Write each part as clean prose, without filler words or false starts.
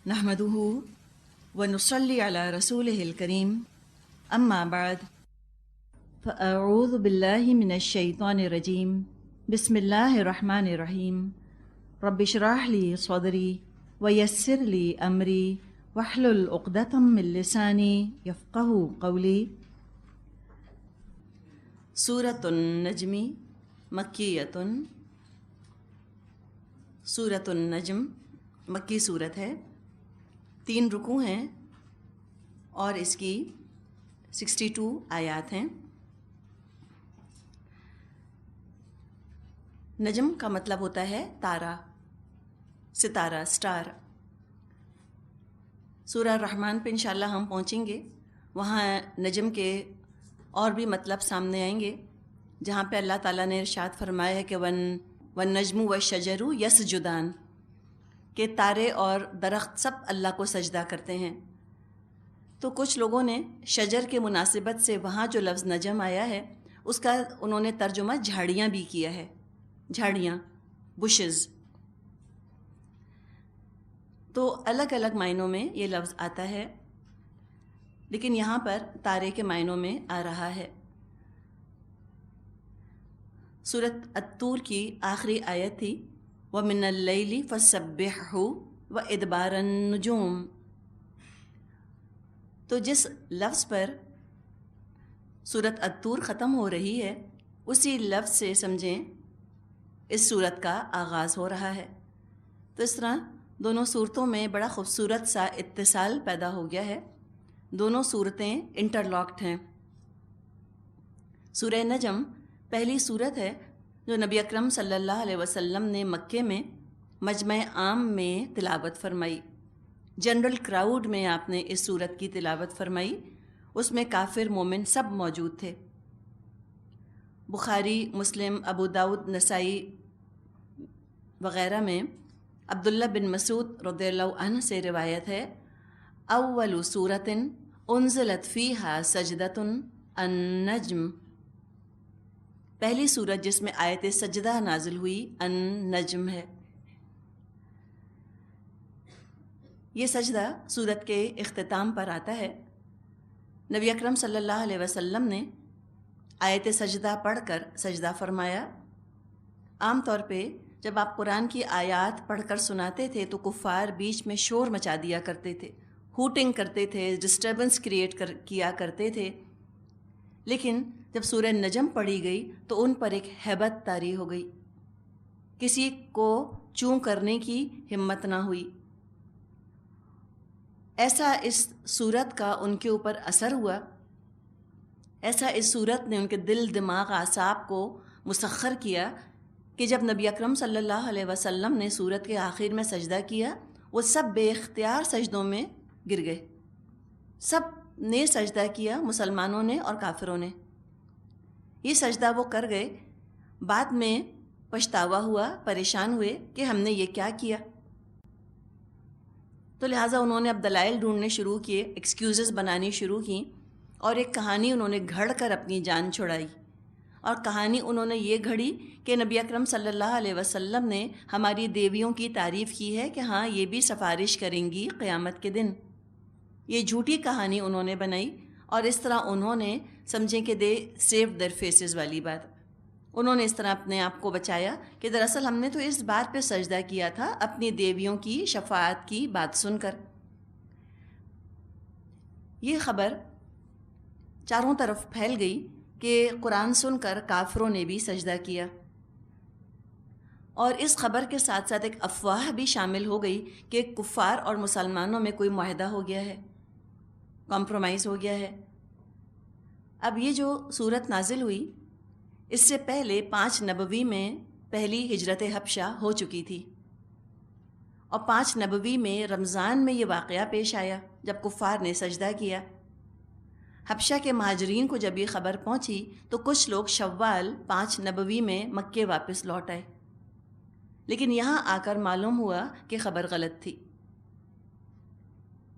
نحمده ونصلي على رسوله الكريم أما بعد فأعوذ بالله من الشيطان الرجيم بسم الله الرحمن الرحيم رب اشرح لي صدري ويسر لي أمري واحلل عقدة من لساني يفقهوا قولي۔ سورة النجم مکیۃ، سورۃ النجم مکی صورت ہے، 3 رکوع ہیں اور اس کی 62 آیات ہیں۔ نجم کا مطلب ہوتا ہے تارا، ستارہ، سٹار۔ سورہ الرحمن پہ انشاءاللہ ہم پہنچیں گے، وہاں نجم کے اور بھی مطلب سامنے آئیں گے، جہاں پہ اللہ تعالیٰ نے ارشاد فرمایا ہے کہ والنجم والشجر یسجدان، کہ تارے اور درخت سب اللہ کو سجدہ کرتے ہیں۔ تو کچھ لوگوں نے شجر کے مناسبت سے وہاں جو لفظ نجم آیا ہے اس کا انہوں نے ترجمہ جھاڑیاں بھی کیا ہے، جھاڑیاں، بشز۔ تو الگ الگ معنوں میں یہ لفظ آتا ہے، لیکن یہاں پر تارے کے معنوں میں آ رہا ہے۔ سورۃ الطور کی آخری آیت تھی وَمِنَ اللَّيْلِ فَسَبِّحْهُ وَإِدْبَارَ النُّجُومِ۔ تو جس لفظ پر سورۃ الطور ختم ہو رہی ہے اسی لفظ سے سمجھیں اس سورت کا آغاز ہو رہا ہے۔ تو اس طرح دونوں صورتوں میں بڑا خوبصورت سا اتصال پیدا ہو گیا ہے، دونوں صورتیں انٹرلاکڈ ہیں۔ سورہ نجم پہلی صورت ہے جو نبی اکرم صلی اللہ علیہ وسلم نے مکے میں مجمع عام میں تلاوت فرمائی، جنرل کراؤڈ میں آپ نے اس صورت کی تلاوت فرمائی، اس میں کافر مومن سب موجود تھے۔ بخاری، مسلم، ابو داؤد، نسائی وغیرہ میں عبداللہ بن مسعود رضی اللہ عنہ سے روایت ہے اول سورۃ انزلت فیہا سجدۃ النجم، پہلی سورت جس میں آیت سجدہ نازل ہوئی النجم ہے۔ یہ سجدہ سورت کے اختتام پر آتا ہے۔ نبی اکرم صلی اللہ علیہ وسلم نے آیت سجدہ پڑھ کر سجدہ فرمایا۔ عام طور پہ جب آپ قرآن کی آیات پڑھ کر سناتے تھے تو کفار بیچ میں شور مچا دیا کرتے تھے، ہوٹنگ کرتے تھے، ڈسٹربنس کریٹ کیا کرتے تھے، لیکن جب سورہ نجم پڑھی گئی تو ان پر ایک ہیبت طاری ہو گئی، کسی کو چوں کرنے کی ہمت نہ ہوئی۔ ایسا اس سورت کا ان کے اوپر اثر ہوا، ایسا اس سورت نے ان کے دل، دماغ، اعصاب کو مسخر کیا کہ جب نبی اکرم صلی اللہ علیہ وسلم نے سورت کے آخر میں سجدہ کیا وہ سب بے اختیار سجدوں میں گر گئے، سب نے سجدہ کیا، مسلمانوں نے اور کافروں نے۔ یہ سجدہ وہ کر گئے، بعد میں پچھتاوا ہوا، پریشان ہوئے کہ ہم نے یہ کیا کیا۔ تو لہٰذا انہوں نے اب دلائل ڈھونڈنے شروع کیے، ایکسکیوزز بنانی شروع کی، اور ایک کہانی انہوں نے گھڑ کر اپنی جان چھڑائی۔ اور کہانی انہوں نے یہ گھڑی کہ نبی اکرم صلی اللہ علیہ وسلم نے ہماری دیویوں کی تعریف کی ہے کہ ہاں یہ بھی سفارش کریں گی قیامت کے دن۔ یہ جھوٹی کہانی انہوں نے بنائی، اور اس طرح انہوں نے سمجھیں کہ دے سیو دیئر فیسز والی بات، انہوں نے اس طرح اپنے آپ کو بچایا کہ دراصل ہم نے تو اس بات پہ سجدہ کیا تھا اپنی دیویوں کی شفاعت کی بات سن کر۔ یہ خبر چاروں طرف پھیل گئی کہ قرآن سن کر کافروں نے بھی سجدہ کیا، اور اس خبر کے ساتھ ساتھ ایک افواہ بھی شامل ہو گئی کہ کفار اور مسلمانوں میں کوئی معاہدہ ہو گیا ہے، کمپرومائز ہو گیا ہے۔ اب یہ جو صورت نازل ہوئی اس سے پہلے 5 نبوی میں پہلی ہجرت حبشہ ہو چکی تھی، اور 5 نبوی میں رمضان میں یہ واقعہ پیش آیا جب کفار نے سجدہ کیا۔ حبشہ کے مہاجرین کو جب یہ خبر پہنچی تو کچھ لوگ شوال 5 نبوی میں مکے واپس لوٹ آئے، لیکن یہاں آ کر معلوم ہوا کہ خبر غلط تھی،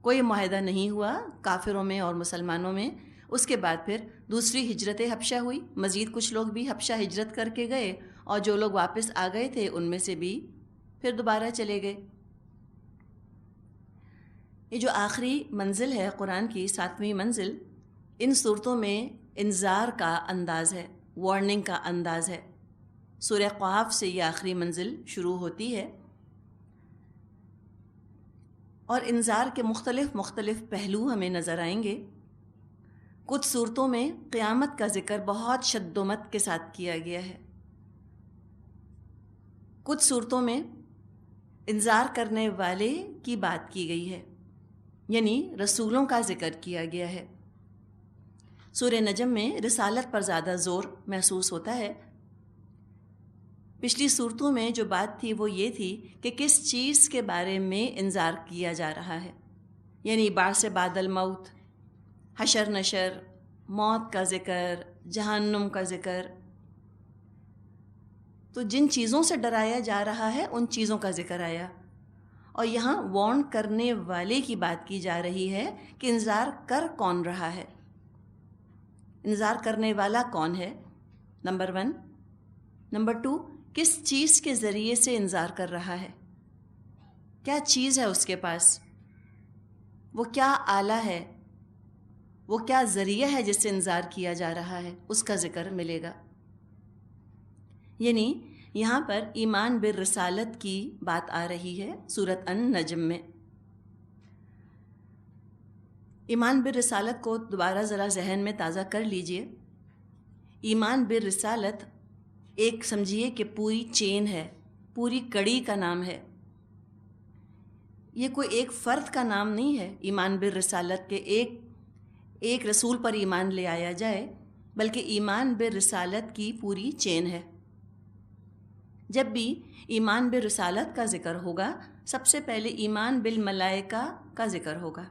کوئی معاہدہ نہیں ہوا کافروں میں اور مسلمانوں میں۔ اس کے بعد پھر دوسری ہجرت حبشہ ہوئی، مزید کچھ لوگ بھی حبشہ ہجرت کر کے گئے، اور جو لوگ واپس آ گئے تھے ان میں سے بھی پھر دوبارہ چلے گئے۔ یہ جو آخری منزل ہے قرآن کی 7ویں منزل، ان صورتوں میں انذار کا انداز ہے، وارننگ کا انداز ہے۔ سورہ قاف سے یہ آخری منزل شروع ہوتی ہے، اور انذار کے مختلف پہلو ہمیں نظر آئیں گے۔ کچھ صورتوں میں قیامت کا ذکر بہت شد و مت کے ساتھ کیا گیا ہے، کچھ صورتوں میں انذار کرنے والے کی بات کی گئی ہے، یعنی رسولوں کا ذکر کیا گیا ہے۔ سورہ نجم میں رسالت پر زیادہ زور محسوس ہوتا ہے۔ پچھلی صورتوں میں جو بات تھی وہ یہ تھی کہ کس چیز کے بارے میں انذار کیا جا رہا ہے، یعنی بعث بعد الموت، حشر نشر، موت کا ذکر، جہنم کا ذکر۔ تو جن چیزوں سے ڈرایا جا رہا ہے ان چیزوں کا ذکر آیا، اور یہاں وارن کرنے والے کی بات کی جا رہی ہے کہ انذار کر کون رہا ہے، انذار کرنے والا کون ہے، نمبر 1۔ نمبر 2، کس چیز کے ذریعے سے انذار کر رہا ہے، کیا چیز ہے اس کے پاس، وہ کیا آلہ ہے، وہ کیا ذریعہ ہے جس سے انذار کیا جا رہا ہے، اس کا ذکر ملے گا۔ یعنی یہاں پر ایمان بالرسالت کی بات آ رہی ہے سورۃ النجم میں۔ ایمان بالرسالت کو دوبارہ ذرا ذہن میں تازہ کر لیجئے۔ ایمان بالرسالت ایک سمجھیے کہ پوری چین ہے، پوری کڑی کا نام ہے۔ یہ کوئی ایک فرد کا نام نہیں ہے ایمان بالرسالت کے ایک رسول پر ایمان لے آیا جائے، بلکہ ایمان بالرسالت کی پوری چین ہے۔ جب بھی ایمان بالرسالت کا ذکر ہوگا، سب سے پہلے ایمان بالملائکہ کا ذکر ہوگا،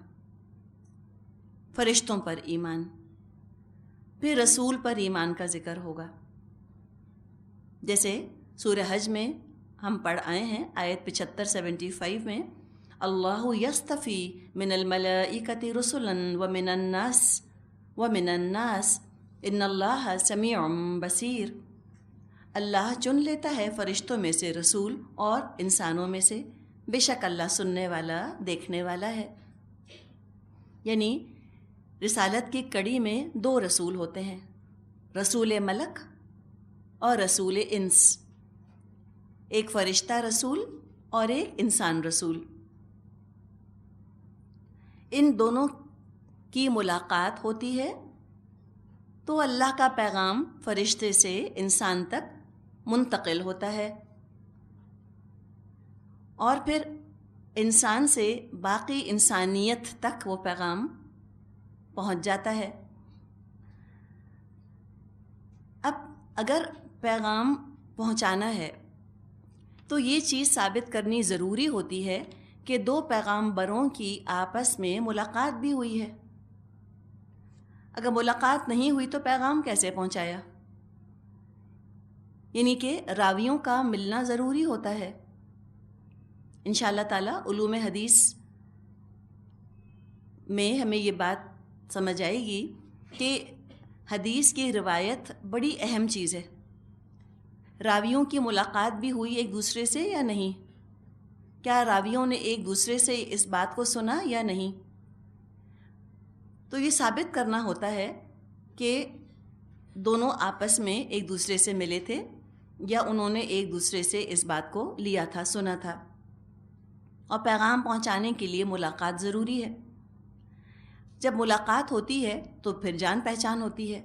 فرشتوں پر ایمان، پھر رسول پر ایمان کا ذکر ہوگا۔ جیسے سورہ حج میں ہم پڑھ آئے ہیں آیت 75-75 میں، اللہ یصطفی من الملائکۃ رسلا ومن الناس ان اللہ سمیع بصیر۔ اللہ چن لیتا ہے فرشتوں میں سے رسول اور انسانوں میں سے، بے شک اللہ سننے والا، دیکھنے والا ہے۔ یعنی رسالت کی کڑی میں 2 رسول ہوتے ہیں، رسول ملک اور رسول انس، ایک فرشتہ رسول اور ایک انسان رسول۔ ان دونوں کی ملاقات ہوتی ہے تو اللہ کا پیغام فرشتے سے انسان تک منتقل ہوتا ہے، اور پھر انسان سے باقی انسانیت تک وہ پیغام پہنچ جاتا ہے۔ اب اگر پیغام پہنچانا ہے تو یہ چیز ثابت کرنی ضروری ہوتی ہے کہ 2 پیغامبروں کی آپس میں ملاقات بھی ہوئی ہے۔ اگر ملاقات نہیں ہوئی تو پیغام کیسے پہنچایا؟ یعنی کہ راویوں کا ملنا ضروری ہوتا ہے۔ انشاءاللہ تعالی علوم حدیث میں ہمیں یہ بات سمجھ آئے گی کہ حدیث کی روایت بڑی اہم چیز ہے۔ راویوں کی ملاقات بھی ہوئی ایک دوسرے سے یا نہیں؟ کیا راویوں نے ایک دوسرے سے اس بات کو سنا یا نہیں؟ تو یہ ثابت کرنا ہوتا ہے کہ دونوں آپس میں ایک دوسرے سے ملے تھے یا انہوں نے ایک دوسرے سے اس بات کو لیا تھا، سنا تھا، اور پیغام پہنچانے کے لیے ملاقات ضروری ہے۔ جب ملاقات ہوتی ہے تو پھر جان پہچان ہوتی ہے،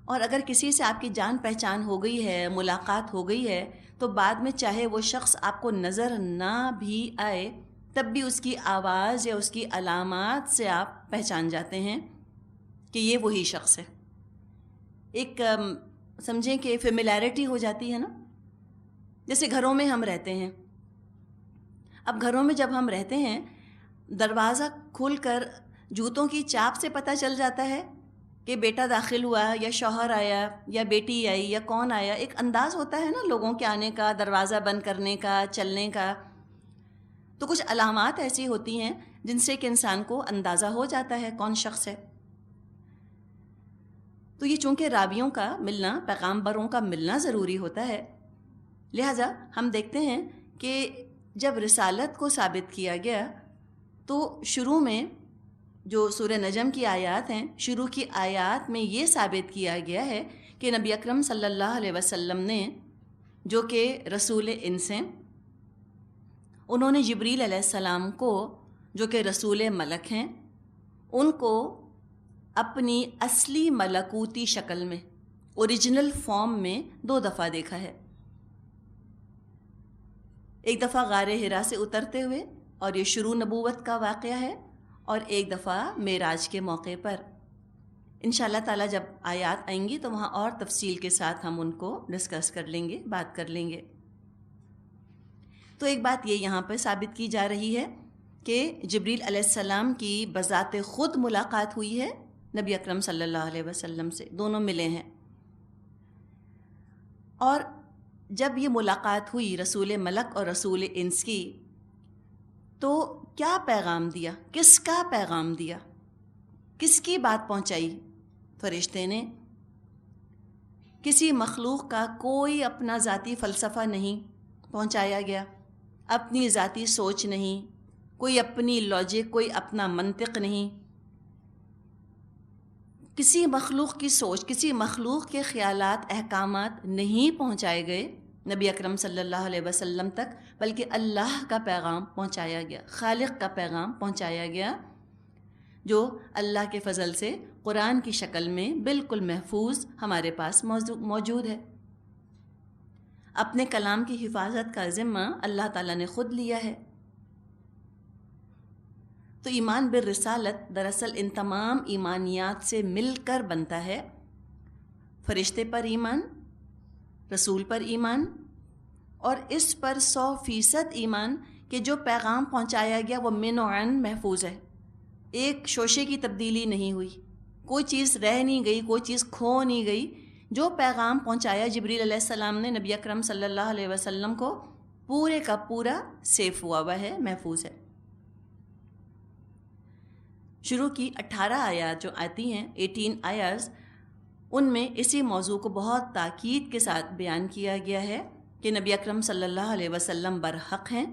اور اگر کسی سے آپ کی جان پہچان ہو گئی ہے، ملاقات ہو گئی ہے، تو بعد میں چاہے وہ شخص آپ کو نظر نہ بھی آئے، تب بھی اس کی آواز یا اس کی علامات سے آپ پہچان جاتے ہیں کہ یہ وہی شخص ہے۔ ایک سمجھیں کہ فیملیرٹی ہو جاتی ہے نا۔ جیسے گھروں میں ہم رہتے ہیں، اب گھروں میں جب ہم رہتے ہیں، دروازہ کھل کر جوتوں کی چاپ سے پتہ چل جاتا ہے کہ بیٹا داخل ہوا یا شوہر آیا یا بیٹی آئی یا کون آیا۔ ایک انداز ہوتا ہے نا لوگوں کے آنے کا، دروازہ بند کرنے کا، چلنے کا۔ تو کچھ علامات ایسی ہوتی ہیں جن سے کہ انسان کو اندازہ ہو جاتا ہے کون شخص ہے۔ تو یہ چونکہ راویوں کا ملنا، پیغامبروں کا ملنا ضروری ہوتا ہے، لہٰذا ہم دیکھتے ہیں کہ جب رسالت کو ثابت کیا گیا تو شروع میں جو سورہ نجم کی آیات ہیں، شروع کی آیات میں یہ ثابت کیا گیا ہے کہ نبی اکرم صلی اللہ علیہ وسلم نے، جو کہ رسول انس ہیں، انہوں نے جبریل علیہ السلام کو، جو کہ رسول ملک ہیں، ان کو اپنی اصلی ملکوتی شکل میں، اوریجنل فارم میں 2 دفعہ دیکھا ہے۔ ایک دفعہ غار حرا سے اترتے ہوئے، اور یہ شروع نبوت کا واقعہ ہے، اور ایک دفعہ معراج کے موقع پر۔ انشاءاللہ تعالیٰ جب آیات آئیں گی تو وہاں اور تفصیل کے ساتھ ہم ان کو ڈسکس کر لیں گے، بات کر لیں گے۔ تو ایک بات یہ یہاں پہ ثابت کی جا رہی ہے کہ جبریل علیہ السلام کی بذات خود ملاقات ہوئی ہے نبی اکرم صلی اللہ علیہ وسلم سے، دونوں ملے ہیں۔ اور جب یہ ملاقات ہوئی رسول ملک اور رسول انس کی، تو کیا پیغام دیا؟ کس کا پیغام دیا؟ کس کی بات پہنچائی؟ فرشتے نے۔ کسی مخلوق کا کوئی اپنا ذاتی فلسفہ نہیں پہنچایا گیا، اپنی ذاتی سوچ نہیں، کوئی اپنی لاجک، کوئی اپنا منطق نہیں، کسی مخلوق کی سوچ، کسی مخلوق کے خیالات، احکامات نہیں پہنچائے گئے نبی اکرم صلی اللہ علیہ وسلم تک، بلکہ اللہ کا پیغام پہنچایا گیا، خالق کا پیغام پہنچایا گیا، جو اللہ کے فضل سے قرآن کی شکل میں بالکل محفوظ ہمارے پاس موجود ہے۔ اپنے کلام کی حفاظت کا ذمہ اللہ تعالیٰ نے خود لیا ہے۔ تو ایمان بالرسالت دراصل ان تمام ایمانیات سے مل کر بنتا ہے۔ فرشتے پر ایمان، رسول پر ایمان، اور اس پر 100% ایمان کہ جو پیغام پہنچایا گیا وہ من و عن محفوظ ہے، ایک شوشے کی تبدیلی نہیں ہوئی، کوئی چیز رہ نہیں گئی، کوئی چیز کھو نہیں گئی۔ جو پیغام پہنچایا جبریل علیہ السلام نے نبی اکرم صلی اللہ علیہ وسلم کو، پورے کا پورا سیف ہوا ہے، محفوظ ہے۔ شروع کی 18 آیات جو آتی ہیں، 18 آیات، ان میں اسی موضوع کو بہت تاکید کے ساتھ بیان کیا گیا ہے کہ نبی اکرم صلی اللہ علیہ وسلم برحق ہیں،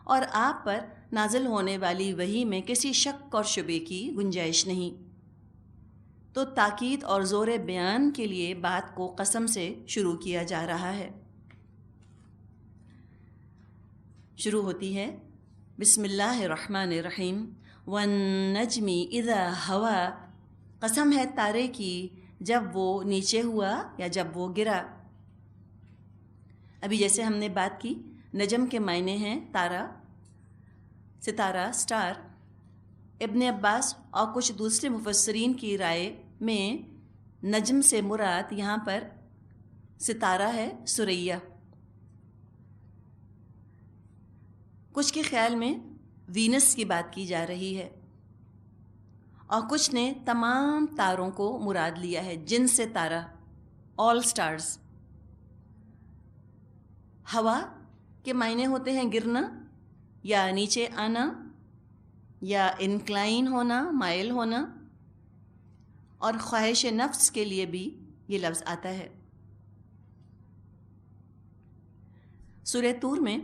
اور آپ پر نازل ہونے والی وحی میں کسی شک اور شبے کی گنجائش نہیں۔ تو تاکید اور زور بیان کے لیے بات کو قسم سے شروع کیا جا رہا ہے۔ شروع ہوتی ہے بسم اللہ الرحمن الرحیم، والنجم اذا ہوا، قسم ہے تارے کی جب وہ نیچے ہوا یا جب وہ گرا۔ ابھی جیسے ہم نے بات کی، نجم کے معنی ہیں تارا، ستارہ، سٹار۔ ابن عباس اور کچھ دوسرے مفسرین کی رائے میں نجم سے مراد یہاں پر ستارہ ہے، سریا۔ کچھ کے خیال میں وینس کی بات کی جا رہی ہے، اور کچھ نے تمام تاروں کو مراد لیا ہے، جن سے تارہ، آل سٹارز۔ ہوا کے معنی ہوتے ہیں گرنا یا نیچے آنا یا انکلائن ہونا، مائل ہونا، اور خواہش نفس کے لیے بھی یہ لفظ آتا ہے۔ سورہ طور میں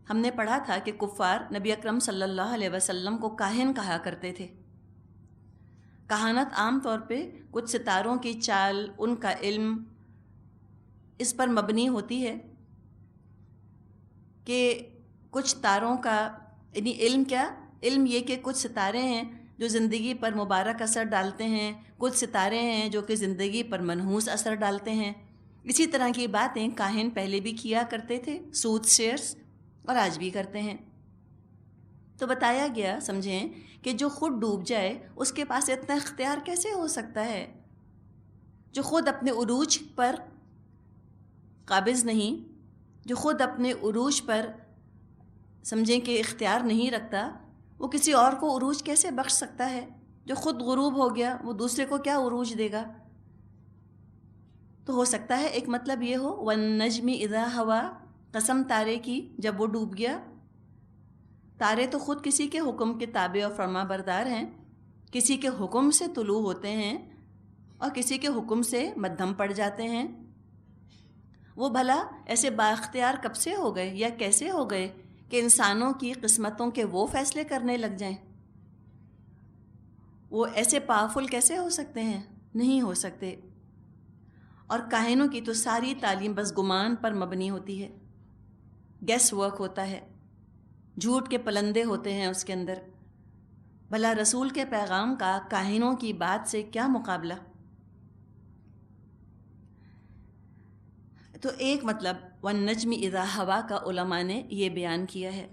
ہم نے پڑھا تھا کہ کفار نبی اکرم صلی اللہ علیہ وسلم کو کاہن کہا کرتے تھے۔ کہانت عام طور پہ کچھ ستاروں کی چال، ان کا علم، اس پر مبنی ہوتی ہے کہ کچھ تاروں کا، یعنی علم کیا؟ علم یہ کہ کچھ ستارے ہیں جو زندگی پر مبارک اثر ڈالتے ہیں، کچھ ستارے ہیں جو کہ زندگی پر منحوس اثر ڈالتے ہیں۔ اسی طرح کی باتیں کاہن پہلے بھی کیا کرتے تھے، سوت سیئرز، اور آج بھی کرتے ہیں۔ تو بتایا گیا، سمجھیں، کہ جو خود ڈوب جائے اس کے پاس اتنا اختیار کیسے ہو سکتا ہے؟ جو خود اپنے عروج پر قابض نہیں، جو خود اپنے عروج پر سمجھیں کہ اختیار نہیں رکھتا، وہ کسی اور کو عروج کیسے بخش سکتا ہے؟ جو خود غروب ہو گیا وہ دوسرے کو کیا عروج دے گا؟ تو ہو سکتا ہے ایک مطلب یہ ہو، والنجم اذا ہوا، قسم تارے کی جب وہ ڈوب گیا۔ تارے تو خود کسی کے حکم کے تابع اور فرما بردار ہیں، کسی کے حکم سے طلوع ہوتے ہیں اور کسی کے حکم سے مدھم پڑ جاتے ہیں۔ وہ بھلا ایسے بااختیار کب سے ہو گئے یا کیسے ہو گئے کہ انسانوں کی قسمتوں کے وہ فیصلے کرنے لگ جائیں؟ وہ ایسے پاورفل کیسے ہو سکتے ہیں؟ نہیں ہو سکتے۔ اور کاہنوں کی تو ساری تعلیم بس گمان پر مبنی ہوتی ہے، گیس ورک ہوتا ہے، جھوٹ کے پلندے ہوتے ہیں اس کے اندر۔ بھلا رسول کے پیغام کا کاہنوں کی بات سے کیا مقابلہ؟ تو ایک مطلب والنجم اذا ہوا کا علماء نے یہ بیان کیا ہے۔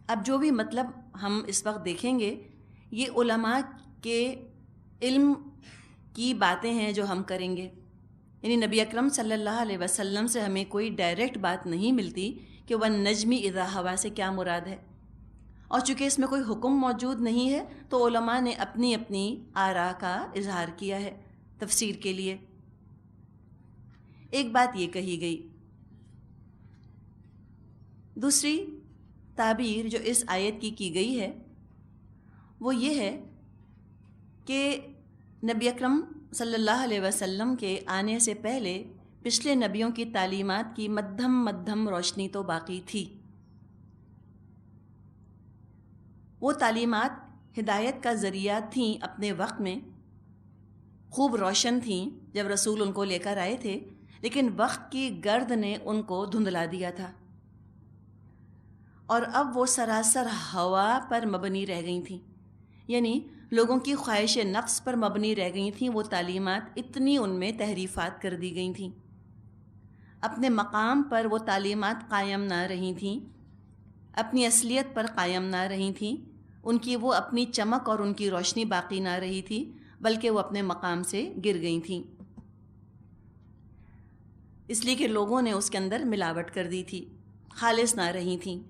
اب جو بھی مطلب ہم اس وقت دیکھیں گے یہ علماء کے علم کی باتیں ہیں جو ہم کریں گے، یعنی نبی اکرم صلی اللہ علیہ وسلم سے ہمیں کوئی ڈائریکٹ بات نہیں ملتی کہ والنجم اذا ہوا سے کیا مراد ہے، اور چونکہ اس میں کوئی حکم موجود نہیں ہے تو علماء نے اپنی اپنی آراء کا اظہار کیا ہے تفسیر کے لیے۔ ایک بات یہ کہی گئی۔ دوسری تعبیر جو اس آیت کی گئی ہے وہ یہ ہے کہ نبی اکرم صلی اللہ علیہ وسلم کے آنے سے پہلے پچھلے نبیوں کی تعلیمات کی مدھم روشنی تو باقی تھی۔ وہ تعلیمات ہدایت کا ذریعہ تھیں، اپنے وقت میں خوب روشن تھیں جب رسول ان کو لے کر آئے تھے، لیکن وقت کی گرد نے ان کو دھندلا دیا تھا، اور اب وہ سراسر ہوا پر مبنی رہ گئی تھیں، یعنی لوگوں کی خواہش نفس پر مبنی رہ گئی تھیں۔ وہ تعلیمات اتنی ان میں تحریفات کر دی گئی تھیں، اپنے مقام پر وہ تعلیمات قائم نہ رہی تھیں، اپنی اصلیت پر قائم نہ رہی تھیں، ان کی وہ اپنی چمک اور ان کی روشنی باقی نہ رہی تھی، بلکہ وہ اپنے مقام سے گر گئی تھیں، اس لیے کہ لوگوں نے اس کے اندر ملاوٹ کر دی تھی، خالص نہ رہی تھیں۔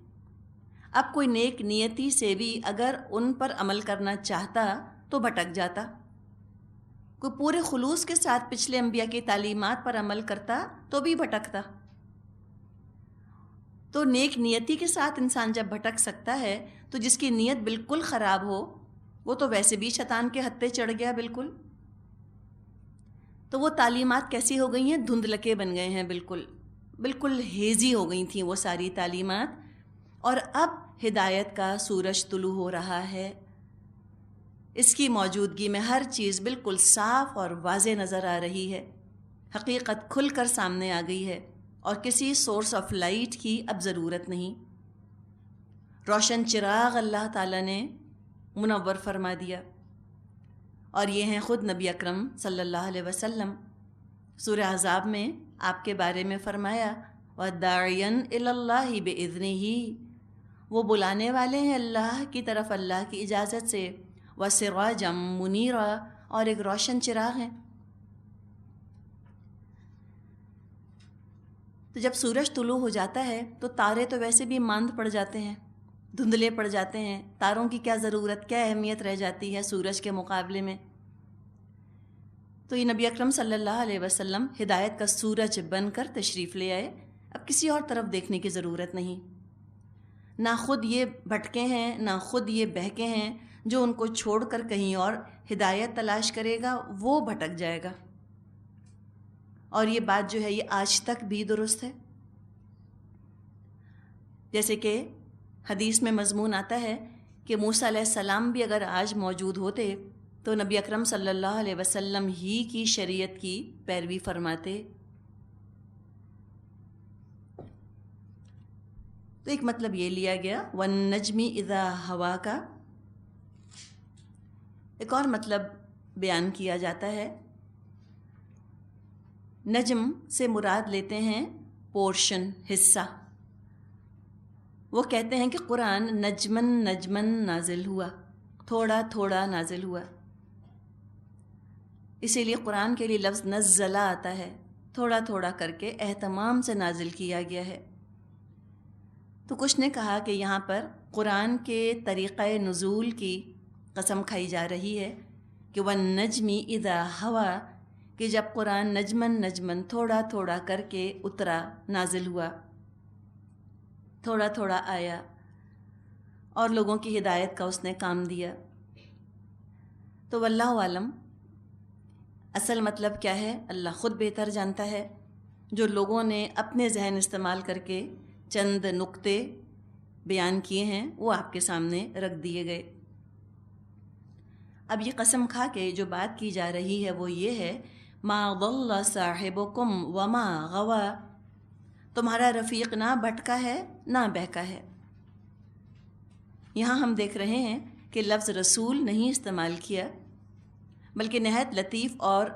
اب کوئی نیک نیتی سے بھی اگر ان پر عمل کرنا چاہتا تو بھٹک جاتا، کوئی پورے خلوص کے ساتھ پچھلے انبیاء کی تعلیمات پر عمل کرتا تو بھی بھٹکتا۔ تو نیک نیتی کے ساتھ انسان جب بھٹک سکتا ہے تو جس کی نیت بالکل خراب ہو وہ تو ویسے بھی شیطان کے ہتھے چڑھ گیا بالکل۔ تو وہ تعلیمات کیسی ہو گئی ہیں؟ دھندلکے بن گئے ہیں، بالکل ہیزی ہو گئی تھیں وہ ساری تعلیمات، اور اب ہدایت کا سورج طلوع ہو رہا ہے، اس کی موجودگی میں ہر چیز بالکل صاف اور واضح نظر آ رہی ہے، حقیقت کھل کر سامنے آ گئی ہے، اور کسی سورس آف لائٹ کی اب ضرورت نہیں۔ روشن چراغ اللہ تعالیٰ نے منور فرما دیا، اور یہ ہیں خود نبی اکرم صلی اللہ علیہ وسلم۔ سورہ احزاب میں آپ کے بارے میں فرمایا وَدَاعِيًا إِلَى اللَّهِ بِإِذْنِهِ، وہ بلانے والے ہیں اللہ کی طرف اللہ کی اجازت سے، وَسِرَاجًا مُنِيرًا، اور ایک روشن چراغ ہیں۔ تو جب سورج طلوع ہو جاتا ہے تو تارے تو ویسے بھی ماند پڑ جاتے ہیں، دھندلے پڑ جاتے ہیں، تاروں کی کیا ضرورت، کیا اہمیت رہ جاتی ہے سورج کے مقابلے میں۔ تو یہ نبی اکرم صلی اللہ علیہ وسلم ہدایت کا سورج بن کر تشریف لے آئے، اب کسی اور طرف دیکھنے کی ضرورت نہیں، نہ خود یہ بھٹکے ہیں نہ خود یہ بہکے ہیں، جو ان کو چھوڑ کر کہیں اور ہدایت تلاش کرے گا وہ بھٹک جائے گا۔ اور یہ بات جو ہے یہ آج تک بھی درست ہے، جیسے کہ حدیث میں مضمون آتا ہے کہ موسیٰ علیہ السلام بھی اگر آج موجود ہوتے تو نبی اکرم صلی اللہ علیہ وسلم ہی کی شریعت کی پیروی فرماتے۔ تو ایک مطلب یہ لیا گیا وَالنَّجْمِ اِذَا ہوا کا۔ ایک اور مطلب بیان کیا جاتا ہے، نجم سے مراد لیتے ہیں پورشن، حصہ۔ وہ کہتے ہیں کہ قرآن نجمن نجمن نازل ہوا، تھوڑا تھوڑا نازل ہوا، اسی لیے قرآن کے لیے لفظ نزلہ آتا ہے، تھوڑا تھوڑا کر کے اہتمام سے نازل کیا گیا ہے۔ تو کچھ نے کہا کہ یہاں پر قرآن کے طریقہ نزول کی قسم کھائی جا رہی ہے کہ وَالنَّجْمِ اِذَا ہوا، کہ جب قرآن نجمن نجمن تھوڑا تھوڑا کر کے اترا، نازل ہوا، تھوڑا تھوڑا آیا، اور لوگوں کی ہدایت کا اس نے کام دیا۔ تو واللہ عالم اصل مطلب کیا ہے اللہ خود بہتر جانتا ہے، جو لوگوں نے اپنے ذہن استعمال کر کے چند نقطے بیان کیے ہیں وہ آپ کے سامنے رکھ دیے گئے۔ اب یہ قسم کھا کے جو بات کی جا رہی ہے وہ یہ ہے، ما ضل صاحبکم وما غوا، تمہارا رفیق نہ بھٹکا ہے نہ بہکا ہے۔ یہاں ہم دیکھ رہے ہیں کہ لفظ رسول نہیں استعمال کیا، بلکہ نہایت لطیف اور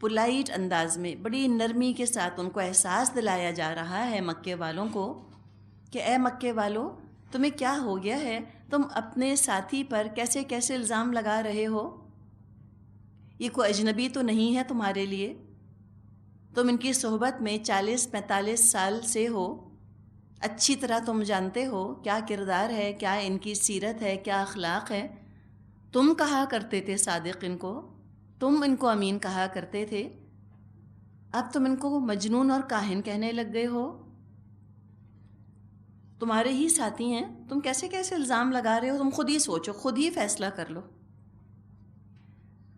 پولائٹ انداز میں بڑی نرمی کے ساتھ ان کو احساس دلایا جا رہا ہے مکے والوں کو کہ اے مکے والو، تمہیں کیا ہو گیا ہے؟ تم اپنے ساتھی پر کیسے کیسے الزام لگا رہے ہو؟ یہ کوئی اجنبی تو نہیں ہے تمہارے لیے، تم ان کی صحبت میں 40-45 سال سے ہو، اچھی طرح تم جانتے ہو کیا کردار ہے، کیا ان کی سیرت ہے، کیا اخلاق ہے۔ تم کہا کرتے تھے صادق ان کو، تم ان کو امین کہا کرتے تھے، اب تم ان کو مجنون اور کاہن کہنے لگ گئے ہو۔ تمہارے ہی ساتھی ہیں، تم کیسے کیسے الزام لگا رہے ہو؟ تم خود ہی سوچو، خود ہی فیصلہ کر لو۔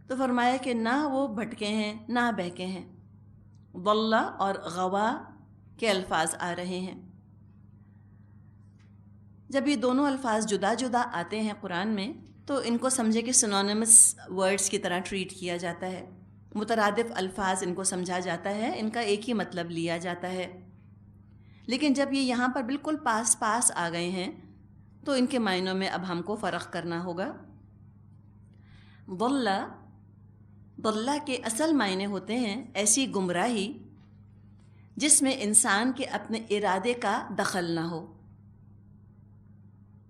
تو فرمایا کہ نہ وہ بھٹکے ہیں نہ بہکے ہیں۔ ضل اور غوا کے الفاظ آ رہے ہیں۔ جب یہ دونوں الفاظ جدا جدا آتے ہیں قرآن میں تو ان کو سمجھے کہ سنونیمس ورڈز کی طرح ٹریٹ کیا جاتا ہے، مترادف الفاظ ان کو سمجھا جاتا ہے، ان کا ایک ہی مطلب لیا جاتا ہے۔ لیکن جب یہ یہاں پر بالکل پاس پاس آ گئے ہیں تو ان کے معنوں میں اب ہم کو فرق کرنا ہوگا۔ ضل کے اصل معنی ہوتے ہیں ایسی گمراہی جس میں انسان کے اپنے ارادے کا دخل نہ ہو،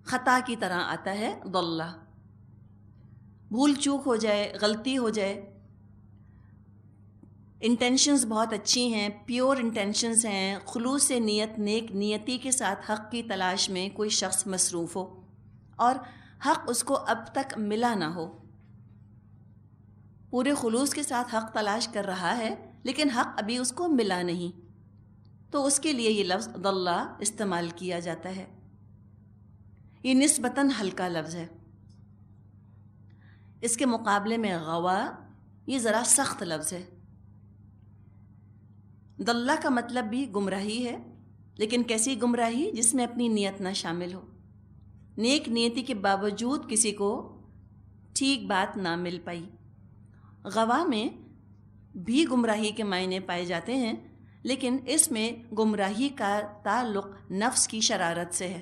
خطا کی طرح آتا ہے ضل، بھول چوک ہو جائے، غلطی ہو جائے، انٹینشنز بہت اچھی ہیں، پیور انٹینشنز ہیں، خلوص نیت، نیک نیتی کے ساتھ حق کی تلاش میں کوئی شخص مصروف ہو اور حق اس کو اب تک ملا نہ ہو، پورے خلوص کے ساتھ حق تلاش کر رہا ہے لیکن حق ابھی اس کو ملا نہیں، تو اس کے لیے یہ لفظ ضل استعمال کیا جاتا ہے۔ یہ نسبتاً ہلکا لفظ ہے، اس کے مقابلے میں غوا یہ ذرا سخت لفظ ہے۔ ضل کا مطلب بھی گمراہی ہے، لیکن کیسی گمراہی؟ جس میں اپنی نیت نہ شامل ہو، نیک نیتی کے باوجود کسی کو ٹھیک بات نہ مل پائی۔ غوا میں بھی گمراہی کے معنی پائے جاتے ہیں، لیکن اس میں گمراہی کا تعلق نفس کی شرارت سے ہے،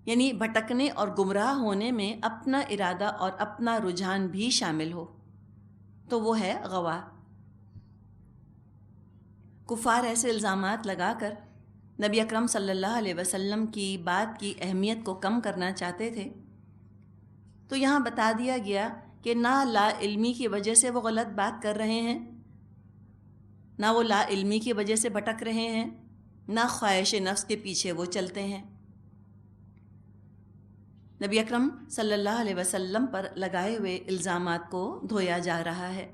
یعنی بھٹکنے اور گمراہ ہونے میں اپنا ارادہ اور اپنا رجحان بھی شامل ہو، تو وہ ہے غوا۔ کفار ایسے الزامات لگا کر نبی اکرم صلی اللہ علیہ وسلم کی بات کی اہمیت کو کم کرنا چاہتے تھے، تو یہاں بتا دیا گیا کہ نہ لا علمی کی وجہ سے وہ غلط بات کر رہے ہیں، نہ وہ لا علمی کی وجہ سے بھٹک رہے ہیں، نہ خواہش نفس کے پیچھے وہ چلتے ہیں۔ نبی اکرم صلی اللہ علیہ وسلم پر لگائے ہوئے الزامات کو دھویا جا رہا ہے۔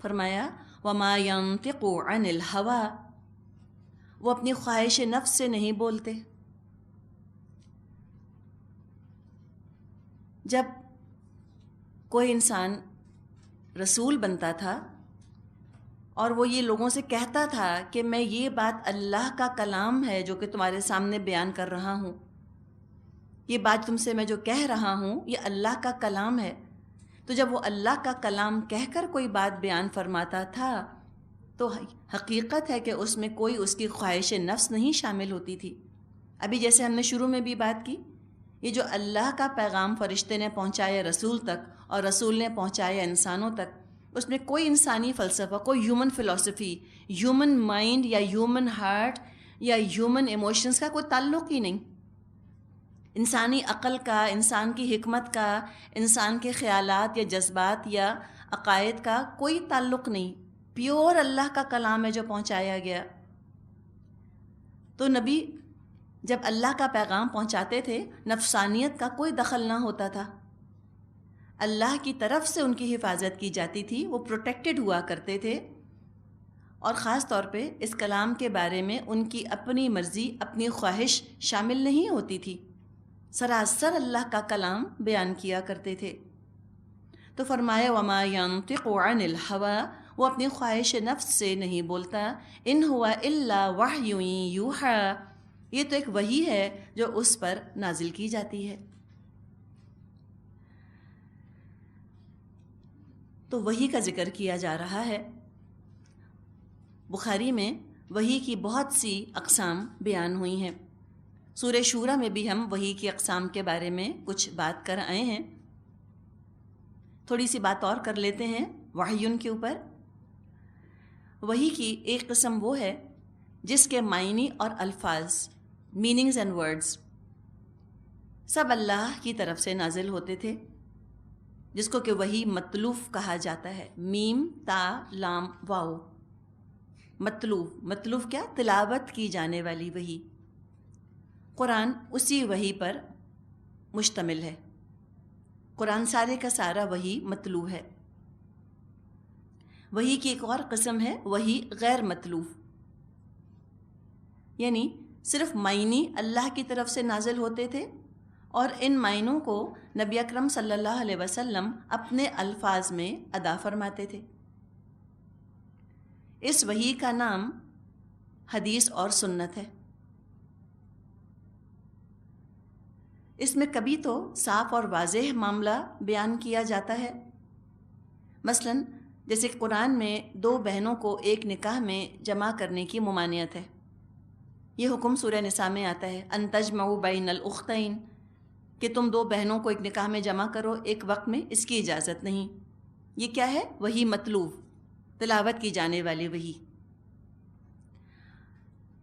فرمایا وَمَا يَنطِقُ عَنِ الْهَوَىٰ، وہ اپنی خواہش نفس سے نہیں بولتے۔ جب کوئی انسان رسول بنتا تھا اور وہ یہ لوگوں سے کہتا تھا کہ میں یہ بات اللہ کا کلام ہے جو کہ تمہارے سامنے بیان کر رہا ہوں، یہ بات تم سے میں جو کہہ رہا ہوں یہ اللہ کا کلام ہے، تو جب وہ اللہ کا کلام کہہ کر کوئی بات بیان فرماتا تھا تو حقیقت ہے کہ اس میں کوئی اس کی خواہش نفس نہیں شامل ہوتی تھی۔ ابھی جیسے ہم نے شروع میں بھی بات کی، یہ جو اللہ کا پیغام فرشتے نے پہنچایا رسول تک اور رسول نے پہنچایا انسانوں تک، اس میں کوئی انسانی فلسفہ، کوئی ہیومن فلسفی، ہیومن مائنڈ یا ہیومن ہارٹ یا ہیومن ایموشنز کا کوئی تعلق ہی نہیں۔ انسانی عقل کا، انسان کی حکمت کا، انسان کے خیالات یا جذبات یا عقائد کا کوئی تعلق نہیں، پیور اللہ کا کلام ہے جو پہنچایا گیا۔ تو نبی جب اللہ کا پیغام پہنچاتے تھے نفسانیت کا کوئی دخل نہ ہوتا تھا، اللہ کی طرف سے ان کی حفاظت کی جاتی تھی، وہ پروٹیکٹڈ ہوا کرتے تھے، اور خاص طور پہ اس کلام کے بارے میں ان کی اپنی مرضی، اپنی خواہش شامل نہیں ہوتی تھی، سراسر اللہ کا کلام بیان کیا کرتے تھے۔ تو فرمایا وما ينطق عن الهوى، وہ اپنی خواہش نفس سے نہیں بولتا، ان هو الا وحی یوحی، یہ تو ایک وحی ہے جو اس پر نازل کی جاتی ہے۔ تو وحی کا ذکر کیا جا رہا ہے۔ بخاری میں وحی کی بہت سی اقسام بیان ہوئی ہیں۔ سورہ شورا میں بھی ہم وحی کی اقسام کے بارے میں کچھ بات کر آئے ہیں۔ تھوڑی سی بات اور کر لیتے ہیں وحیون کے اوپر۔ وحی کی ایک قسم وہ ہے جس کے معنی اور الفاظ، میننگز اینڈ ورڈز سب اللہ کی طرف سے نازل ہوتے تھے، جس کو کہ وحی مطلوف کہا جاتا ہے۔ میم تا لام واو، مطلوف کیا؟ تلاوت کی جانے والی وحی۔ قرآن اسی وحی پر مشتمل ہے۔ قرآن سارے کا سارا وحی مطلوب ہے۔ وحی کی ایک اور قسم ہے وحی غیر مطلوب، یعنی صرف معنی اللہ کی طرف سے نازل ہوتے تھے اور ان معنوں کو نبی اکرم صلی اللہ علیہ وسلم اپنے الفاظ میں ادا فرماتے تھے۔ اس وحی کا نام حدیث اور سنت ہے۔ اس میں کبھی تو صاف اور واضح معاملہ بیان کیا جاتا ہے، مثلا جیسے قرآن میں 2 بہنوں کو ایک نکاح میں جمع کرنے کی ممانعت ہے۔ یہ حکم سورہ نساء میں آتا ہے، ان تجمعوا بین الاختین، کہ تم 2 بہنوں کو ایک نکاح میں جمع کرو ایک وقت میں، اس کی اجازت نہیں۔ یہ کیا ہے؟ وحی مطلوب، تلاوت کی جانے والی وحی۔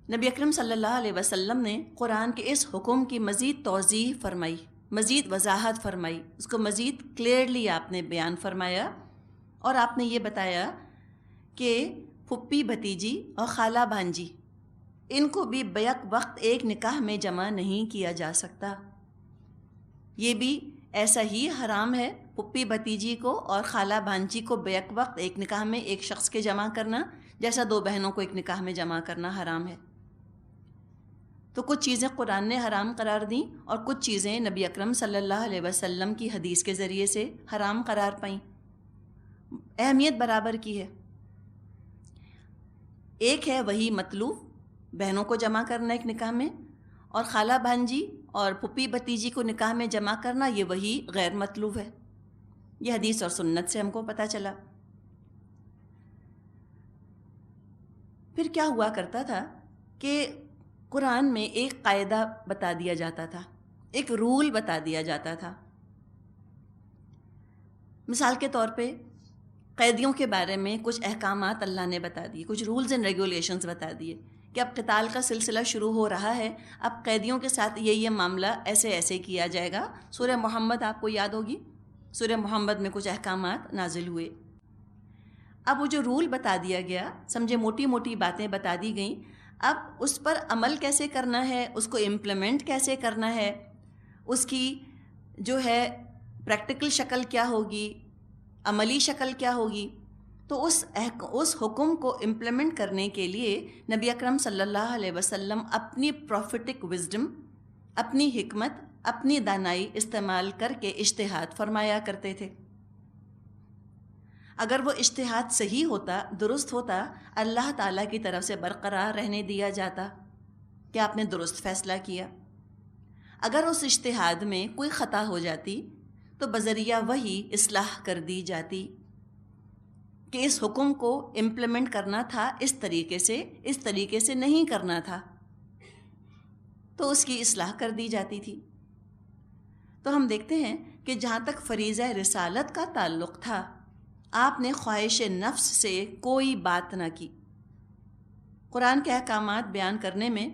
نبی اکرم صلی اللہ علیہ وسلم نے قرآن کے اس حکم کی مزید توضیح فرمائی، مزید وضاحت فرمائی، اس کو مزید کلیئرلی آپ نے بیان فرمایا، اور آپ نے یہ بتایا کہ پھپھی بھتیجی اور خالہ بھانجی ان کو بھی بیک وقت ایک نکاح میں جمع نہیں کیا جا سکتا۔ یہ بھی ایسا ہی حرام ہے، پھپھی بھتیجی کو اور خالہ بھانجی کو بیک وقت ایک نکاح میں ایک شخص کے جمع کرنا، جیسا 2 بہنوں کو ایک نکاح میں جمع کرنا حرام ہے۔ تو کچھ چیزیں قرآن نے حرام قرار دیں اور کچھ چیزیں نبی اکرم صلی اللہ علیہ وسلم کی حدیث کے ذریعے سے حرام قرار پائیں۔ اہمیت برابر کی ہے۔ ایک ہے وحی مطلوب، بہنوں کو جمع کرنا ایک نکاح میں، اور خالہ بھانجی اور پھپھی بھتیجی کو نکاح میں جمع کرنا یہ وحی غیر مطلوب ہے۔ یہ حدیث اور سنت سے ہم کو پتہ چلا۔ پھر کیا ہوا کرتا تھا کہ قرآن میں ایک قاعدہ بتا دیا جاتا تھا، ایک رول بتا دیا جاتا تھا۔ مثال کے طور پہ قیدیوں کے بارے میں کچھ احکامات اللہ نے بتا دیے، کچھ رولز اینڈ ریگولیشنز بتا دیے کہ اب قتال کا سلسلہ شروع ہو رہا ہے، اب قیدیوں کے ساتھ یہ معاملہ ایسے ایسے کیا جائے گا۔ سورہ محمد آپ کو یاد ہوگی، سورہ محمد میں کچھ احکامات نازل ہوئے۔ اب وہ جو رول بتا دیا گیا، سمجھے موٹی موٹی باتیں بتا دی گئیں، اب اس پر عمل کیسے کرنا ہے، اس کو امپلیمنٹ کیسے کرنا ہے، اس کی جو ہے پریکٹیکل شکل کیا ہوگی، عملی شکل کیا ہوگی، تو اس حکم کو امپلیمنٹ کرنے کے لیے نبی اکرم صلی اللہ علیہ وسلم اپنی پروفیٹک وزڈم، اپنی حکمت، اپنی دانائی استعمال کر کے اجتہاد فرمایا کرتے تھے۔ اگر وہ اجتہاد صحیح ہوتا، درست ہوتا، اللہ تعالیٰ کی طرف سے برقرار رہنے دیا جاتا کہ آپ نے درست فیصلہ کیا۔ اگر اس اجتہاد میں کوئی خطا ہو جاتی تو بذریعہ وحی اصلاح کر دی جاتی کہ اس حکم کو امپلیمنٹ کرنا تھا اس طریقے سے نہیں کرنا تھا، تو اس کی اصلاح کر دی جاتی تھی۔ تو ہم دیکھتے ہیں کہ جہاں تک فریضہ رسالت کا تعلق تھا، آپ نے خواہش نفس سے کوئی بات نہ کی۔ قرآن کے احکامات بیان کرنے میں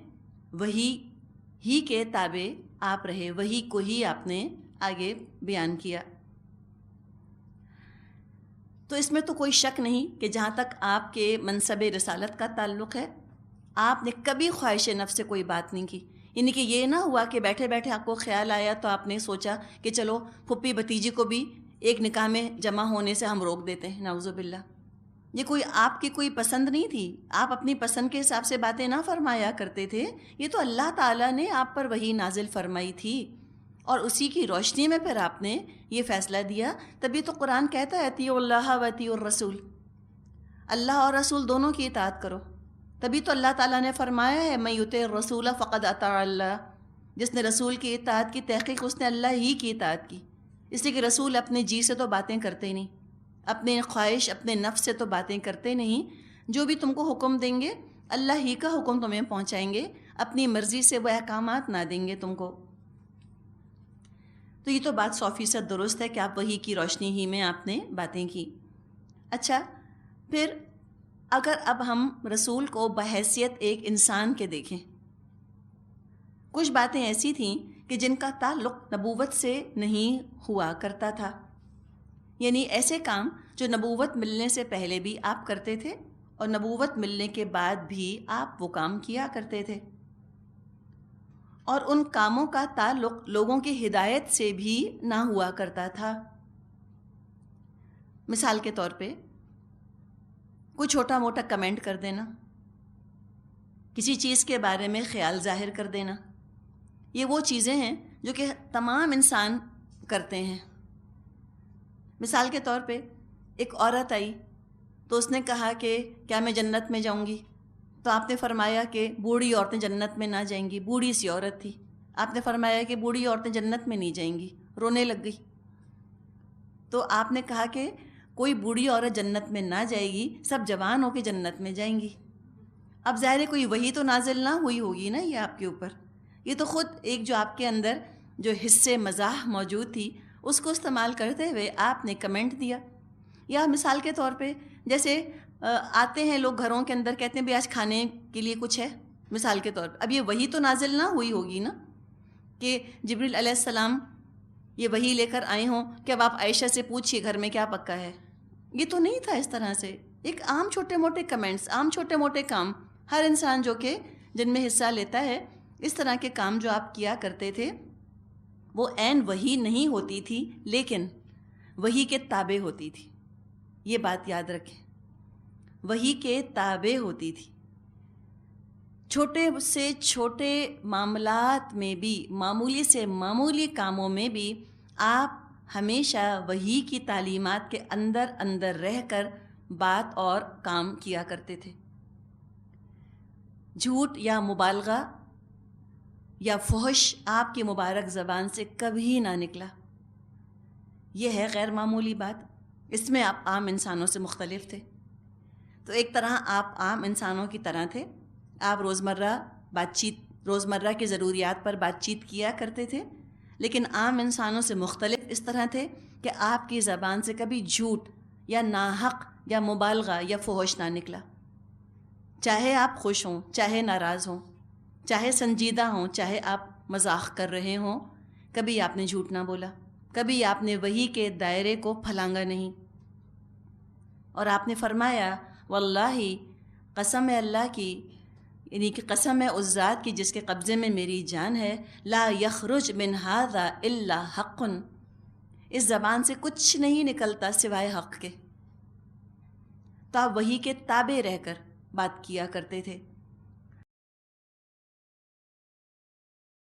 وحی ہی کے تابع آپ رہے، وحی کو ہی آپ نے آگے بیان کیا۔ تو اس میں تو کوئی شک نہیں کہ جہاں تک آپ کے منصب رسالت کا تعلق ہے، آپ نے کبھی خواہش نفس سے کوئی بات نہیں کی۔ یعنی کہ یہ نہ ہوا کہ بیٹھے بیٹھے آپ کو خیال آیا تو آپ نے سوچا کہ چلو پھپھی بھتیجی کو بھی ایک نکاح میں جمع ہونے سے ہم روک دیتے ہیں، نعوذ باللہ۔ یہ کوئی آپ کی کوئی پسند نہیں تھی، آپ اپنی پسند کے حساب سے باتیں نہ فرمایا کرتے تھے، یہ تو اللہ تعالیٰ نے آپ پر وحی نازل فرمائی تھی، اور اسی کی روشنی میں پھر آپ نے یہ فیصلہ دیا۔ تبھی تو قرآن کہتا ہے اطیعوا اللہ و اطیعوا الرسول، اللہ اور رسول دونوں کی اطاعت کرو۔ تبھی تو اللہ تعالیٰ نے فرمایا ہے من یطع الرسول فقد اطاع اللہ، جس نے رسول کی اطاعت کی تحقیق اس نے اللہ ہی کی اطاعت کی۔ اس لیے کہ رسول اپنے جی سے تو باتیں کرتے ہی نہیں، اپنے خواہش اپنے نفس سے تو باتیں کرتے نہیں، جو بھی تم کو حکم دیں گے اللہ ہی کا حکم تمہیں پہنچائیں گے، اپنی مرضی سے وہ احکامات نہ دیں گے تم کو۔ تو یہ تو بات 100% درست ہے کہ آپ وحی کی روشنی ہی میں آپ نے باتیں کی۔ اچھا، پھر اگر اب ہم رسول کو بحیثیت ایک انسان کے دیکھیں، کچھ باتیں ایسی تھیں کہ جن کا تعلق نبوت سے نہیں ہوا کرتا تھا، یعنی ایسے کام جو نبوت ملنے سے پہلے بھی آپ کرتے تھے اور نبوت ملنے کے بعد بھی آپ وہ کام کیا کرتے تھے، اور ان کاموں کا تعلق لوگوں کی ہدایت سے بھی نہ ہوا کرتا تھا۔ مثال کے طور پہ کوئی چھوٹا موٹا کمنٹ کر دینا، کسی چیز کے بارے میں خیال ظاہر کر دینا، یہ وہ چیزیں ہیں جو کہ تمام انسان کرتے ہیں۔ مثال کے طور پہ ایک عورت آئی تو اس نے کہا کہ کیا میں جنت میں جاؤں گی؟ تو آپ نے فرمایا کہ بوڑھی عورتیں جنت میں نہ جائیں گی۔ بوڑھی سی عورت تھی، آپ نے فرمایا کہ بوڑھی عورتیں جنت میں نہیں جائیں گی، رونے لگ گئی۔ تو آپ نے کہا کہ کوئی بوڑھی عورت جنت میں نہ جائے گی، سب جوان ہو کے جنت میں جائیں گی۔ اب ظاہر ہے کوئی وحی تو نازل نہ ہوئی ہوگی نا یہ آپ کے اوپر، یہ تو خود ایک جو آپ کے اندر جو حصے مزاح موجود تھی اس کو استعمال کرتے ہوئے آپ نے کمنٹ دیا۔ یا مثال کے طور پہ جیسے آتے ہیں لوگ گھروں کے اندر، کہتے ہیں بھی آج کھانے کے لیے کچھ ہے، مثال کے طور پہ اب یہ وحی تو نازل نہ ہوئی ہوگی نا کہ جبریل علیہ السلام یہ وحی لے کر آئے ہوں کہ اب آپ عائشہ سے پوچھیے گھر میں کیا پکا ہے، یہ تو نہیں تھا۔ اس طرح سے ایک عام چھوٹے موٹے کمنٹس، عام چھوٹے موٹے کام، ہر انسان جو کہ جن میں حصہ لیتا ہے، اس طرح کے کام جو آپ کیا کرتے تھے وہ عین وحی نہیں ہوتی تھی لیکن وحی کے تابع ہوتی تھی۔ یہ بات یاد رکھیں، وحی کے تابع ہوتی تھی۔ چھوٹے سے چھوٹے معاملات میں بھی، معمولی سے معمولی کاموں میں بھی آپ ہمیشہ وحی کی تعلیمات کے اندر اندر رہ کر بات اور کام کیا کرتے تھے۔ جھوٹ یا مبالغہ یا فحش آپ کی مبارک زبان سے کبھی نہ نکلا۔ یہ ہے غیر معمولی بات، اس میں آپ عام انسانوں سے مختلف تھے۔ تو ایک طرح آپ عام انسانوں کی طرح تھے، آپ روزمرہ کے ضروریات پر بات چیت کیا کرتے تھے، لیکن عام انسانوں سے مختلف اس طرح تھے کہ آپ کی زبان سے کبھی جھوٹ یا ناحق یا مبالغہ یا فحش نہ نکلا۔ چاہے آپ خوش ہوں، چاہے ناراض ہوں، چاہے سنجیدہ ہوں، چاہے آپ مذاق کر رہے ہوں، کبھی آپ نے جھوٹ نہ بولا، کبھی آپ نے وحی کے دائرے کو پھلانگا نہیں۔ اور آپ نے فرمایا واللہ، قسم ہے اللہ کی، یعنی کہ قسم ہے اس ذات کی جس کے قبضے میں میری جان ہے، لا یخرج من ھذا الا حق، اس زبان سے کچھ نہیں نکلتا سوائے حق کے۔ تو آپ وحی کے تابع رہ کر بات کیا کرتے تھے۔